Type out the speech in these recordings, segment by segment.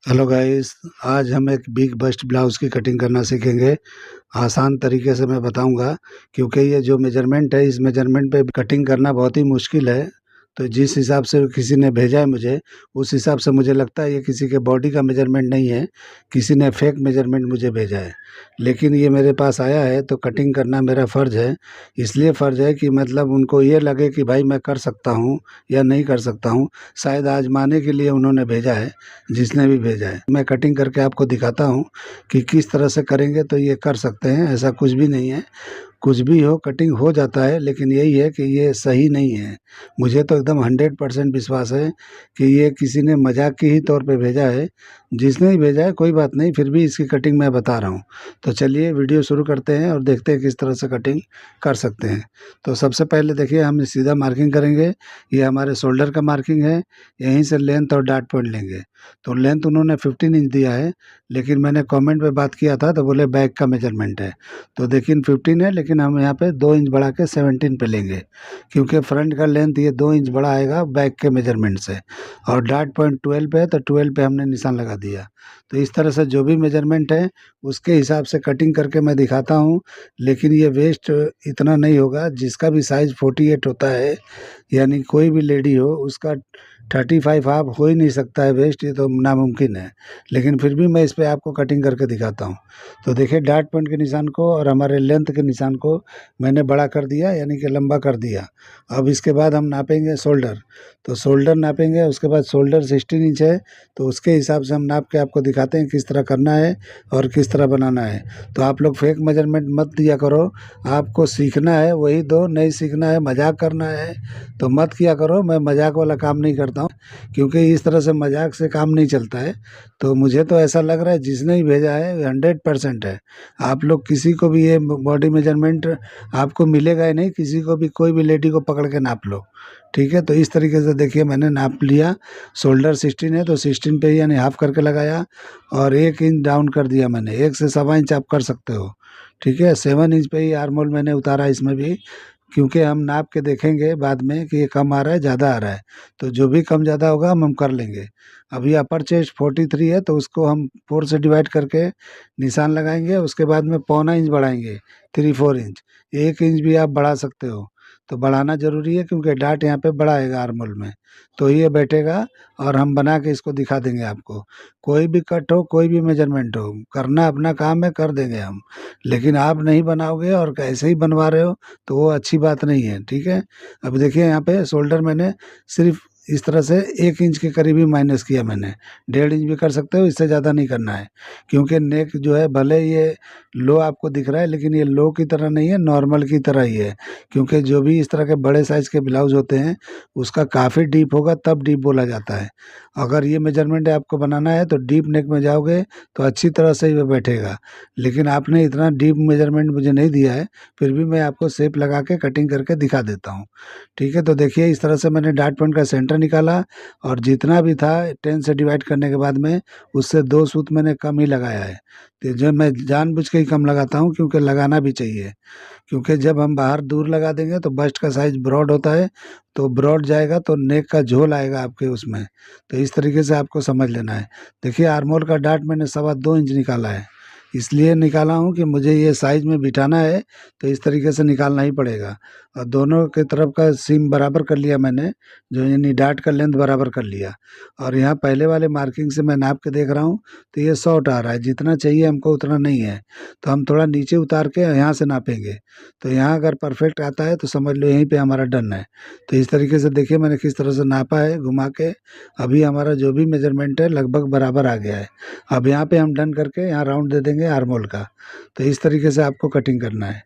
Hello guys. आज हम एक बिग बस्ट ब्लाउज़ की कटिंग करना सीखेंगे। आसान तरीके से मैं बताऊंगा, क्योंकि ये जो मेजरमेंट है, इस मेजरमेंट पे कटिंग करना बहुत ही मुश्किल है। तो जिस हिसाब से किसी ने भेजा है मुझे, उस हिसाब से मुझे लगता है ये किसी के बॉडी का मेजरमेंट नहीं है, किसी ने फेक मेजरमेंट मुझे भेजा है। लेकिन ये मेरे पास आया है तो कटिंग करना मेरा फ़र्ज़ है। इसलिए फ़र्ज़ है कि मतलब उनको ये लगे कि भाई मैं कर सकता हूँ या नहीं कर सकता हूँ। शायद आजमाने के लिए उन्होंने भेजा है, जिसने भी भेजा है। मैं कटिंग करके आपको दिखाता हूँ कि किस तरह से करेंगे तो ये कर सकते हैं। ऐसा कुछ भी नहीं है, कुछ भी हो कटिंग हो जाता है, लेकिन यही है कि ये सही नहीं है। मुझे तो एकदम 100% विश्वास है कि ये किसी ने मजाक के ही तौर पे भेजा है। जिसने ही भेजा है कोई बात नहीं, फिर भी इसकी कटिंग मैं बता रहा हूँ। तो चलिए वीडियो शुरू करते हैं और देखते हैं किस तरह से कटिंग कर सकते हैं। तो सबसे पहले देखिए, हम सीधा मार्किंग करेंगे। ये हमारे शोल्डर का मार्किंग है। यहीं से लेंथ और डाट पॉइंट लेंगे। तो लेंथ उन्होंने 15 इंच दिया है, लेकिन मैंने कमेंट में बात किया था तो बोले बैक का मेजरमेंट है। तो देखिए 15 है, लेकिन हम यहाँ पे 2 इंच बढ़ा के 17 पे लेंगे, क्योंकि फ्रंट का लेंथ ये 2 इंच बड़ा आएगा बैक के मेजरमेंट से। और डाट पॉइंट 12 पे है, तो 12 पे हमने निशान लगा दिया। तो इस तरह से जो भी मेजरमेंट है उसके हिसाब से कटिंग करके मैं दिखाता हूँ। लेकिन ये वेस्ट इतना नहीं होगा। जिसका भी साइज़ 48 होता है, यानी कोई भी लेडी हो, उसका 35 हाफ हो ही नहीं सकता है वेस्ट, ये तो नामुमकिन है। लेकिन फिर भी मैं इस पे आपको कटिंग करके दिखाता हूँ। तो देखिए, डाट पॉइंट के निशान को और हमारे लेंथ के निशान को मैंने बड़ा कर दिया, यानी कि लंबा कर दिया। अब इसके बाद हम नापेंगे शोल्डर। तो शोल्डर नापेंगे, उसके बाद शोल्डर 16 इंच है, तो उसके हिसाब से हम नाप के आपको दिखाते हैं किस तरह करना है और किस तरह बनाना है। तो आप लोग फेक मेजरमेंट मत दिया करो। आपको सीखना है वही दो, नहीं सीखना है, मजाक करना है तो मत किया करो। मैं मजाक वाला काम नहीं करता हूँ, क्योंकि इस तरह से मजाक से काम नहीं चलता है। तो मुझे तो ऐसा लग रहा है जिसने ही भेजा है 100% है। आप लोग किसी को भी ये बॉडी मेजरमेंट आपको मिलेगा ही नहीं। किसी को भी, कोई भी लेडी को पकड़ के नाप लो, ठीक है। तो इस तरीके से देखिए, मैंने नाप लिया। शोल्डर 16 है तो 16 पे ही यानी हाफ करके लगाया, और 1 इंच डाउन कर दिया मैंने। 1 से 1.25 इंच आप कर सकते हो, ठीक है। 7 इंच पे ही आर्म होल मैंने उतारा इसमें भी, क्योंकि हम नाप के देखेंगे बाद में कि ये कम आ रहा है ज़्यादा आ रहा है। तो जो भी कम ज़्यादा होगा हम कर लेंगे। अभी अपर चेस्ट 43 है, तो उसको हम 4 से डिवाइड करके निशान लगाएंगे। उसके बाद में 0.25 इंच बढ़ाएंगे, 3-4 इंच। 1 इंच भी आप बढ़ा सकते हो। तो बढ़ाना ज़रूरी है, क्योंकि डाट यहाँ पे बड़ा आएगा आर्म होल में, तो ये बैठेगा। और हम बना के इसको दिखा देंगे आपको। कोई भी कट हो, कोई भी मेजरमेंट हो, करना अपना काम है, कर देंगे हम। लेकिन आप नहीं बनाओगे और ऐसे ही बनवा रहे हो तो वो अच्छी बात नहीं है, ठीक है। अब देखिए, यहाँ पे शोल्डर मैंने सिर्फ इस तरह से 1 इंच के करीब ही माइनस किया मैंने। 1.5 इंच भी कर सकते हो, इससे ज़्यादा नहीं करना है। क्योंकि नेक जो है, भले ये लो आपको दिख रहा है, लेकिन ये लो की तरह नहीं है, नॉर्मल की तरह ही है। क्योंकि जो भी इस तरह के बड़े साइज़ के ब्लाउज होते हैं, उसका काफ़ी डीप होगा तब डीप बोला जाता है। अगर ये मेजरमेंट आपको बनाना है तो डीप नेक में जाओगे तो अच्छी तरह से ये बैठेगा। लेकिन आपने इतना डीप मेजरमेंट मुझे नहीं दिया है, फिर भी मैं आपको शेप लगा के कटिंग करके दिखा देता हूँ, ठीक है। तो देखिए, इस तरह से मैंने डाट पॉइंट का सेंटर निकाला, और जितना भी था 10 से डिवाइड करने के बाद में उससे 2 सूत मैंने कम ही लगाया है। तो जो मैं जानबूझ के ही कम लगाता हूँ, क्योंकि लगाना भी चाहिए। क्योंकि जब हम बाहर दूर लगा देंगे तो बस्ट का साइज़ ब्रॉड होता है, तो ब्रॉड जाएगा तो नेक का झोल आएगा आपके उसमें। तो इस तरीके से आपको समझ लेना है। देखिए, आर्म होल का डाट मैंने 2.25 इंच निकाला है। इसलिए निकाला हूँ कि मुझे ये साइज़ में बिठाना है, तो इस तरीके से निकालना ही पड़ेगा। और दोनों की तरफ का सीम बराबर कर लिया मैंने, जो यानी डाट का लेंथ बराबर कर लिया। और यहाँ पहले वाले मार्किंग से मैं नाप के देख रहा हूँ, तो ये शॉर्ट आ रहा है, जितना चाहिए हमको उतना नहीं है। तो हम थोड़ा नीचे उतार के यहाँ से नापेंगे। तो यहाँ अगर परफेक्ट आता है तो समझ लो यहीं पे हमारा डन है। तो इस तरीके से देखिए, मैंने किस तरह से नापा है घुमा के। अभी हमारा जो भी मेजरमेंट है लगभग बराबर आ गया है। अब यहाँ पे हम डन करके यहाँ राउंड दे देंगे आर्म होल का। तो इस तरीके से आपको कटिंग करना है,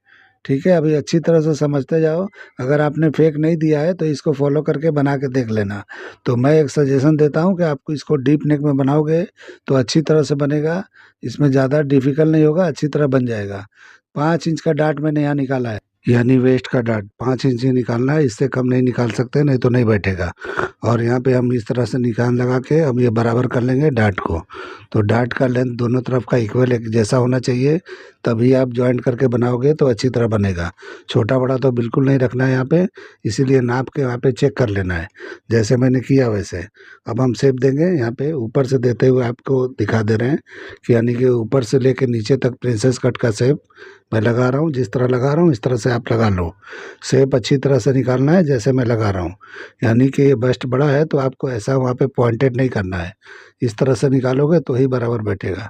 ठीक है। अभी अच्छी तरह से समझते जाओ। अगर आपने फेक नहीं दिया है तो इसको फॉलो करके बना के देख लेना। तो मैं एक सजेशन देता हूँ कि आपको इसको डीप नेक में बनाओगे तो अच्छी तरह से बनेगा। इसमें ज़्यादा डिफ़िकल्ट नहीं होगा, अच्छी तरह बन जाएगा। 5 इंच का डाट मैंने यहाँ निकाला है। यानी वेस्ट का डार्ट 5 इंच ही निकालना है, इससे कम नहीं निकाल सकते, नहीं तो नहीं बैठेगा। और यहाँ पे हम इस तरह से निशान लगा के अब ये बराबर कर लेंगे डार्ट को। तो डार्ट का लेंथ दोनों तरफ का इक्वल एक जैसा होना चाहिए, तभी आप जॉइंट करके बनाओगे तो अच्छी तरह बनेगा। छोटा बड़ा तो बिल्कुल नहीं रखना है यहाँ पे, इसीलिए नाप के यहाँ पे चेक कर लेना है जैसे मैंने किया वैसे। अब हम शेप देंगे, यहाँ पे ऊपर से देते हुए आपको दिखा दे रहे हैं कि यानी कि ऊपर से लेके नीचे तक प्रिंसेस कट का शेप मैं लगा रहा हूँ। जिस तरह लगा रहा हूँ इस तरह से आप लगा लो। शेप अच्छी तरह से निकालना है जैसे मैं लगा रहा हूँ, यानी कि ये बस्ट बड़ा है तो आपको ऐसा वहाँ पे पॉइंटेड नहीं करना है, इस तरह से निकालोगे तो ही बराबर बैठेगा।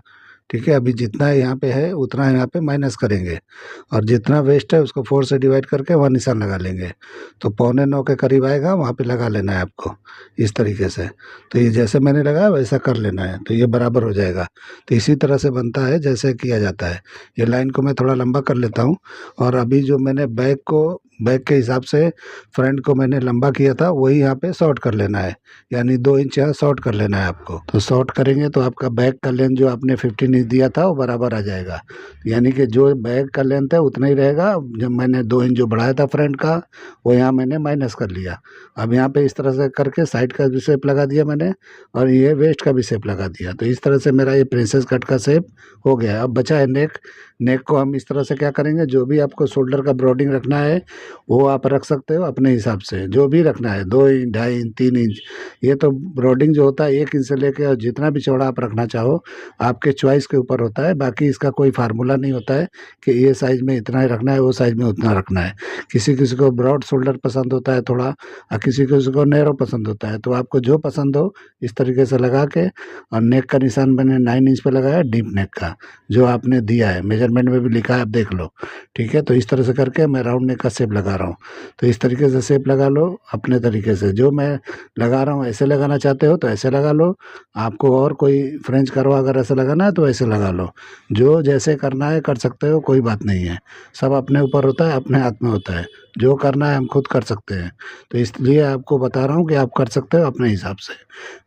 ठीक है, अभी जितना यहाँ पे है उतना यहाँ पे माइनस करेंगे, और जितना वेस्ट है उसको 4 से डिवाइड करके वहाँ निशान लगा लेंगे। तो 8.25 के करीब आएगा, वहाँ पे लगा लेना है आपको इस तरीके से। तो ये जैसे मैंने लगाया वैसा कर लेना है, तो ये बराबर हो जाएगा। तो इसी तरह से बनता है जैसे किया जाता है। ये लाइन को मैं थोड़ा लंबा कर लेता हूँ। और अभी जो मैंने बैक के हिसाब से फ्रंट को मैंने लंबा किया था वही यहाँ पे शॉर्ट कर लेना है, यानी 2 इंच यहाँ शॉर्ट कर लेना है आपको। तो शॉर्ट करेंगे तो आपका बैक का लेंथ जो आपने 15 इंच दिया था वो बराबर आ जाएगा, यानी कि जो बैक का लेंथ है उतना ही रहेगा। जब मैंने 2 इंच जो बढ़ाया था फ्रंट का वो यहाँ मैंने माइनस कर लिया। अब यहाँ पे इस तरह से करके साइड का भी शेप लगा दिया मैंने, और ये वेस्ट का भी शेप लगा दिया। तो इस तरह से मेरा ये प्रिंसेस कट का शेप हो गया। अब बचा है नेक। नेक को हम इस तरह से क्या करेंगे, जो भी आपको शोल्डर का ब्रॉडिंग रखना है वो आप रख सकते हो अपने हिसाब से, जो भी रखना है 2 इंच, 2.5 इंच, 3 इंच। ये तो ब्रॉडिंग जो होता है 1 इंच से लेके और जितना भी चौड़ा आप रखना चाहो आपके चॉइस के ऊपर होता है। बाकी इसका कोई फार्मूला नहीं होता है कि ये साइज़ में इतना ही रखना है, वो साइज़ में उतना रखना है। किसी किसी को ब्रॉड शोल्डर पसंद होता है थोड़ा, और किसी किसी को नैरो पसंद होता है। तो आपको जो पसंद हो इस तरीके से लगा के। और नेक का निशान मैंने 9 इंच पे लगाया, डीप नेक का जो आपने दिया है मेजरमेंट में भी लिखा है, आप देख लो। ठीक है, तो इस तरह से करके मैं राउंड नेक का शेप लगा रहा हूँ। तो इस तरीके से शेप लगा लो अपने तरीके से, जो मैं लगा रहा हूँ ऐसे लगाना चाहते हो तो ऐसे लगा लो। आपको और कोई फ्रेंच करवा अगर ऐसे लगाना है तो ऐसे लगा लो। जो जैसे करना है कर सकते हो, कोई बात नहीं है। सब अपने ऊपर होता है, अपने हाथ में होता है। जो करना है हम खुद कर सकते हैं। तो इसलिए आपको बता रहा हूँ कि आप कर सकते हो अपने हिसाब से।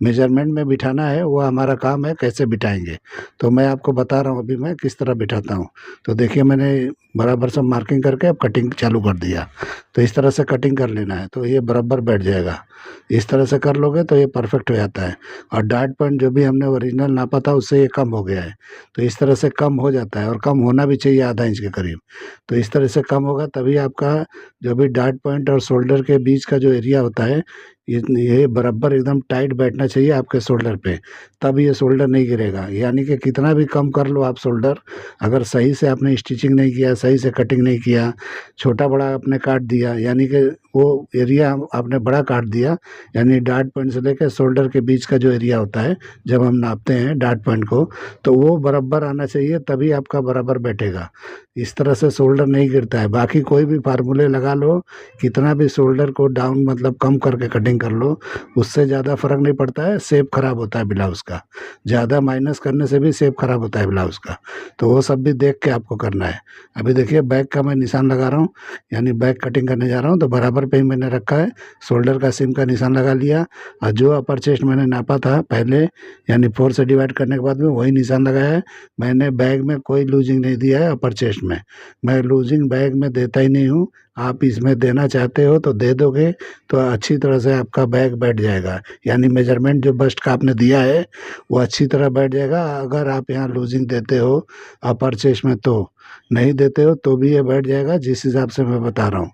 मेजरमेंट में बिठाना है वो हमारा काम है, कैसे बिठाएंगे तो मैं आपको बता रहा हूँ अभी मैं किस तरह बिठाता हूँ। तो देखिए मैंने बराबर सब मार्किंग करके अब कटिंग चालू कर दिया। तो इस तरह से कटिंग कर लेना है तो ये बराबर बैठ जाएगा। इस तरह से कर लोगे तो ये परफेक्ट हो जाता है। और डार्ट पॉइंट जो भी हमने ओरिजिनल नापा था उससे ये कम हो गया है। तो इस तरह से कम हो जाता है, और कम होना भी चाहिए आधा इंच के करीब। तो इस तरह से कम होगा तभी आपका जो भी डार्ट पॉइंट और शोल्डर के बीच का जो एरिया होता है ये बराबर एकदम टाइट बैठना चाहिए आपके शोल्डर पे, तब ये शोल्डर नहीं गिरेगा। यानी कि कितना भी कम कर लो आप शोल्डर, अगर सही से आपने स्टिचिंग नहीं किया, सही से कटिंग नहीं किया, छोटा बड़ा आपने काट दिया, यानी कि वो एरिया आपने बड़ा काट दिया, यानी डार्ट पॉइंट से लेकर शोल्डर के बीच का जो एरिया होता है जब हम नापते हैं डार्ट पॉइंट को, तो वो बराबर आना चाहिए तभी आपका बराबर बैठेगा। इस तरह से शोल्डर नहीं गिरता है। बाकी कोई भी फार्मूले लगा लो, कितना भी शोल्डर को डाउन मतलब कम करके कटिंग कर लो, उससे ज़्यादा फर्क नहीं पड़ता है, शेप खराब होता है ब्लाउज़ का। ज़्यादा माइनस करने से भी शेप खराब होता है ब्लाउज़ का। तो वो सब भी देख के आपको करना है। अभी देखिए बैक का मैं निशान लगा रहा हूँ, यानी बैक कटिंग करने जा रहा हूँ, तो बराबर पे ही मैंने रखा है, शोल्डर का सीम का निशान लगा लिया। और जो अपर चेस्ट मैंने नापा था पहले, यानी 4 से डिवाइड करने के बाद में वही निशान लगाया है। मैंने बैग में कोई लूजिंग नहीं दिया है अपर चेस्ट में, मैं लूजिंग बैग में देता ही नहीं हूँ। आप इसमें देना चाहते हो तो दे दोगे तो अच्छी तरह से आपका बैग बैठ जाएगा, यानी मेजरमेंट जो बस्ट का आपने दिया है वो अच्छी तरह बैठ जाएगा। अगर आप यहाँ लूजिंग देते हो अपर चेस्ट में तो, नहीं देते हो तो भी ये बैठ जाएगा जिस हिसाब से मैं बता रहा हूँ।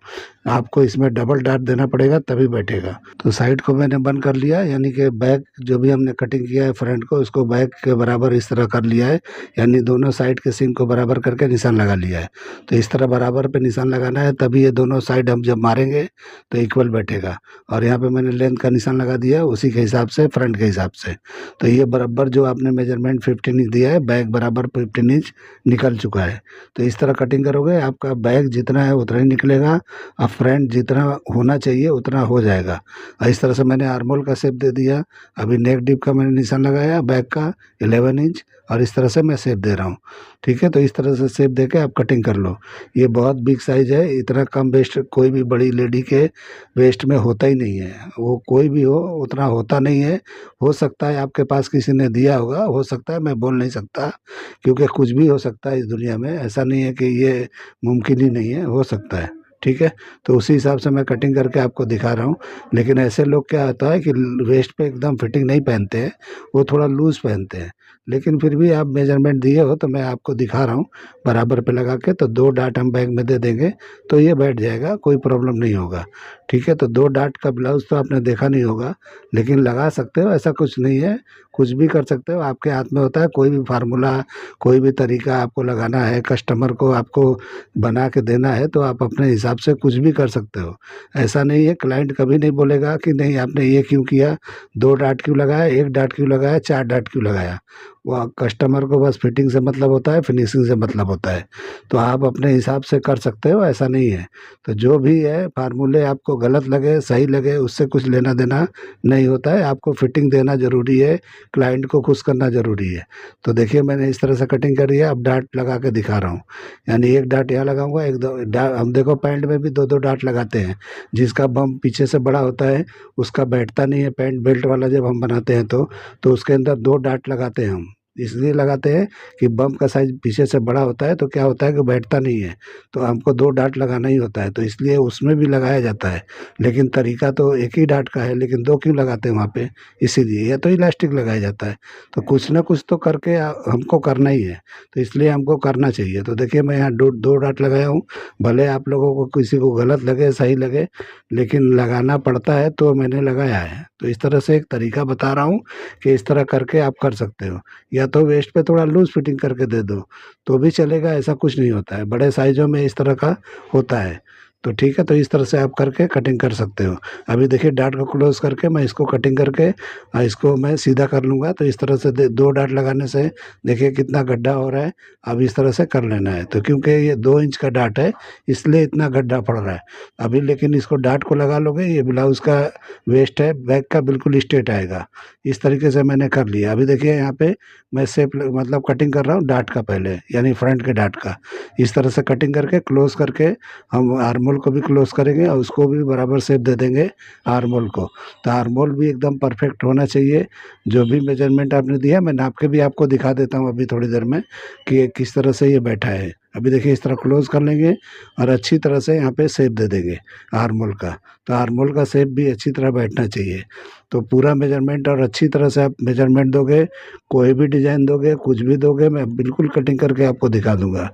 आपको इसमें डबल डार्ट देना पड़ेगा तभी बैठेगा। तो साइड को मैंने बंद कर लिया, यानी कि बैक जो भी हमने कटिंग किया है फ्रंट को उसको बैक के बराबर इस तरह कर लिया है, यानी दोनों साइड के सीम को बराबर करके निशान लगा लिया है। तो इस तरह बराबर पे निशान लगाना है, तभी ये दोनों साइड हम जब मारेंगे तो इक्वल बैठेगा। और यहाँ पे मैंने लेंथ का निशान लगा दिया उसी के हिसाब से, फ्रंट के हिसाब से। तो ये बराबर जो आपने मेजरमेंट 15 इंच दिया है, बैक बराबर 15 इंच निकल चुका है। तो इस तरह कटिंग करोगे आपका बैक जितना है उतना ही निकलेगा, और फ्रंट जितना होना चाहिए उतना हो जाएगा। और इस तरह से मैंने आर्मोल का शेप दे दिया। अभी नेक डिप का मैंने निशान लगाया बैक का 11 इंच, और इस तरह से मैं शेप दे रहा हूँ। ठीक है, तो इस तरह से शेप दे के आप कटिंग कर लो। ये बहुत बिग साइज़ है, इतना कम वेस्ट कोई भी बड़ी लेडी के वेस्ट में होता ही नहीं है, वो कोई भी हो उतना होता नहीं है। हो सकता है आपके पास किसी ने दिया होगा, हो सकता है, मैं बोल नहीं सकता, क्योंकि कुछ भी हो सकता है इस दुनिया में, ऐसा नहीं है कि ये मुमकिन ही नहीं है, हो सकता है। ठीक है, तो उसी हिसाब से मैं कटिंग करके आपको दिखा रहा हूँ। लेकिन ऐसे लोग क्या होता है कि वेस्ट पे एकदम फिटिंग नहीं पहनते हैं, वो थोड़ा लूज़ पहनते हैं। लेकिन फिर भी आप मेजरमेंट दिए हो तो मैं आपको दिखा रहा हूँ बराबर पे लगा के, तो 2 डाट हम बैग में दे देंगे तो ये बैठ जाएगा, कोई प्रॉब्लम नहीं होगा। ठीक है, तो 2 डाट का ब्लाउज़ तो आपने देखा नहीं होगा, लेकिन लगा सकते हो, ऐसा कुछ नहीं है, कुछ भी कर सकते हो, आपके हाथ में होता है। कोई भी फार्मूला, कोई भी तरीका आपको लगाना है, कस्टमर को आपको बना के देना है, तो आप अपने हिसाब से कुछ भी कर सकते हो। ऐसा नहीं है, क्लाइंट कभी नहीं बोलेगा कि नहीं आपने ये क्यों किया, 2 डाट क्यों लगाया, 1 डाट क्यों लगाया, 4 डाट क्यों लगाया। वो कस्टमर को बस फिटिंग से मतलब होता है, फिनिशिंग से मतलब होता है। तो आप अपने हिसाब से कर सकते हो, ऐसा नहीं है। तो जो भी है फार्मूले आपको गलत लगे, सही लगे, उससे कुछ लेना देना नहीं होता है। आपको फिटिंग देना ज़रूरी है, क्लाइंट को खुश करना ज़रूरी है। तो देखिए मैंने इस तरह से कटिंग करी है, अब डाट लगा के दिखा रहा हूँ। यानी 1 डाट यहाँ लगाऊंगा, एक दो हम देखो पैंट में भी 2-2 डाट लगाते हैं। जिसका बम पीछे से बड़ा होता है उसका बैठता नहीं है, पैंट बेल्ट वाला जब हम बनाते हैं तो उसके अंदर 2 डाट लगाते हैं हम। इसलिए लगाते हैं कि बम का साइज़ पीछे से बड़ा होता है, तो क्या होता है कि बैठता नहीं है, तो हमको 2 डाट लगाना ही होता है, तो इसलिए उसमें भी लगाया जाता है। लेकिन तरीका तो एक ही डाट का है, लेकिन 2 क्यों लगाते हैं वहाँ पे, इसीलिए। या तो इलास्टिक लगाया जाता है। तो कुछ ना कुछ तो करके हमको करना ही है, तो इसलिए हमको करना चाहिए। तो देखिए मैं यहाँ 2 डाट लगाया हूँ। भले आप लोगों को किसी को गलत लगे, सही लगे, लेकिन लगाना पड़ता है तो मैंने लगाया है। तो इस तरह से एक तरीका बता रहा हूँ कि इस तरह करके आप कर सकते हो। या तो वेस्ट पे थोड़ा लूज़ फिटिंग करके दे दो तो भी चलेगा, ऐसा कुछ नहीं होता है। बड़े साइज़ों में इस तरह का होता है। तो ठीक है, तो इस तरह से आप करके कटिंग कर सकते हो। अभी देखिए डाट को क्लोज़ करके मैं इसको कटिंग करके इसको मैं सीधा कर लूँगा। तो इस तरह से 2 डाट लगाने से देखिए कितना गड्ढा हो रहा है। अब इस तरह से कर लेना है, तो क्योंकि ये 2 इंच का डाट है इसलिए इतना गड्ढा पड़ रहा है अभी। लेकिन इसको डाट को लगा लोगे, ये ब्लाउज़ का वेस्ट है, बैक का बिल्कुल स्ट्रेट आएगा। इस तरीके से मैंने कर लिया। अभी देखिए यहाँ पे मैं शेप मतलब कटिंग कर रहा हूँ डाट का पहले, यानी फ्रंट के डाट का। इस तरह से कटिंग करके क्लोज़ करके हम आर्मोल को भी क्लोज़ करेंगे और उसको भी बराबर शेप दे देंगे आर्मोल को। तो आर्मोल भी एकदम परफेक्ट होना चाहिए। जो भी मेजरमेंट आपने दिया मैं नाप के भी आपको दिखा देता हूँ अभी थोड़ी देर में कि ये किस तरह से ये बैठा है। अभी देखिए इस तरह क्लोज़ कर लेंगे और अच्छी तरह से यहाँ पे शेप दे देंगे आर्मोल का। तो आर्मोल का शेप भी अच्छी तरह बैठना चाहिए। तो पूरा मेजरमेंट और अच्छी तरह से आप मेजरमेंट दोगे, कोई भी डिज़ाइन दोगे, कुछ भी दोगे, मैं बिल्कुल कटिंग करके आपको दिखा दूँगा।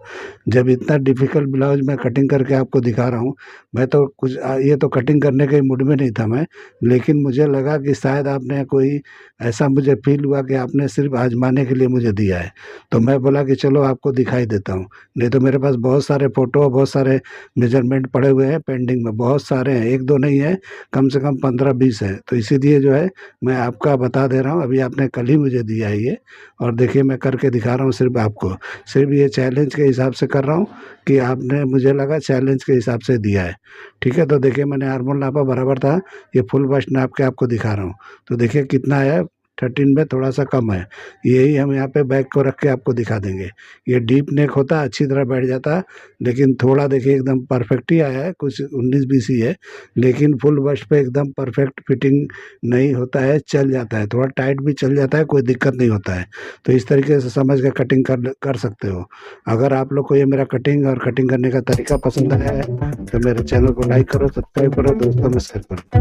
जब इतना डिफ़िकल्ट ब्लाउज़ मैं कटिंग करके आपको दिखा रहा हूँ, मैं तो कुछ ये तो कटिंग करने के मूड में नहीं था मैं, लेकिन मुझे लगा कि शायद आपने कोई ऐसा मुझे फ़ील हुआ कि आपने सिर्फ़ आज़माने के लिए मुझे दिया है। तो मैं बोला कि चलो आपको दिखाई देता हूँ। नहीं तो मेरे पास बहुत सारे फ़ोटो, बहुत सारे मेजरमेंट पड़े हुए हैं पेंडिंग में, बहुत सारे हैं, 1-2 नहीं है, कम से कम 15-20 है। तो इसीलिए जो है मैं आपका बता दे रहा हूँ। अभी आपने कल ही मुझे दिया है ये, और देखिए मैं करके दिखा रहा हूँ सिर्फ़ आपको। सिर्फ़ ये चैलेंज के हिसाब से कर रहा हूँ कि आपने मुझे लगा चैलेंज के हिसाब से दिया है। ठीक है, तो देखिए मैंने आर्मोल नापा बराबर था, ये फुल बस्ट नाप के आपको दिखा रहा हूँ। तो देखिए कितना है, 13 में थोड़ा सा कम है। यही हम यहाँ पे बैक को रख के आपको दिखा देंगे। ये डीप नेक होता, अच्छी तरह बैठ जाता, लेकिन थोड़ा देखिए एकदम परफेक्ट ही आया है, कुछ 19-20 ही है, लेकिन फुल बस्ट पे एकदम परफेक्ट फिटिंग नहीं होता है, चल जाता है, थोड़ा टाइट भी चल जाता है, कोई दिक्कत नहीं होता है। तो इस तरीके से समझ के कटिंग कर सकते हो। अगर आप लोग को ये मेरा कटिंग और कटिंग करने का तरीका पसंद आया है तो मेरे चैनल को लाइक करो, सब्सक्राइब करो, दोस्तों में शेयर करो।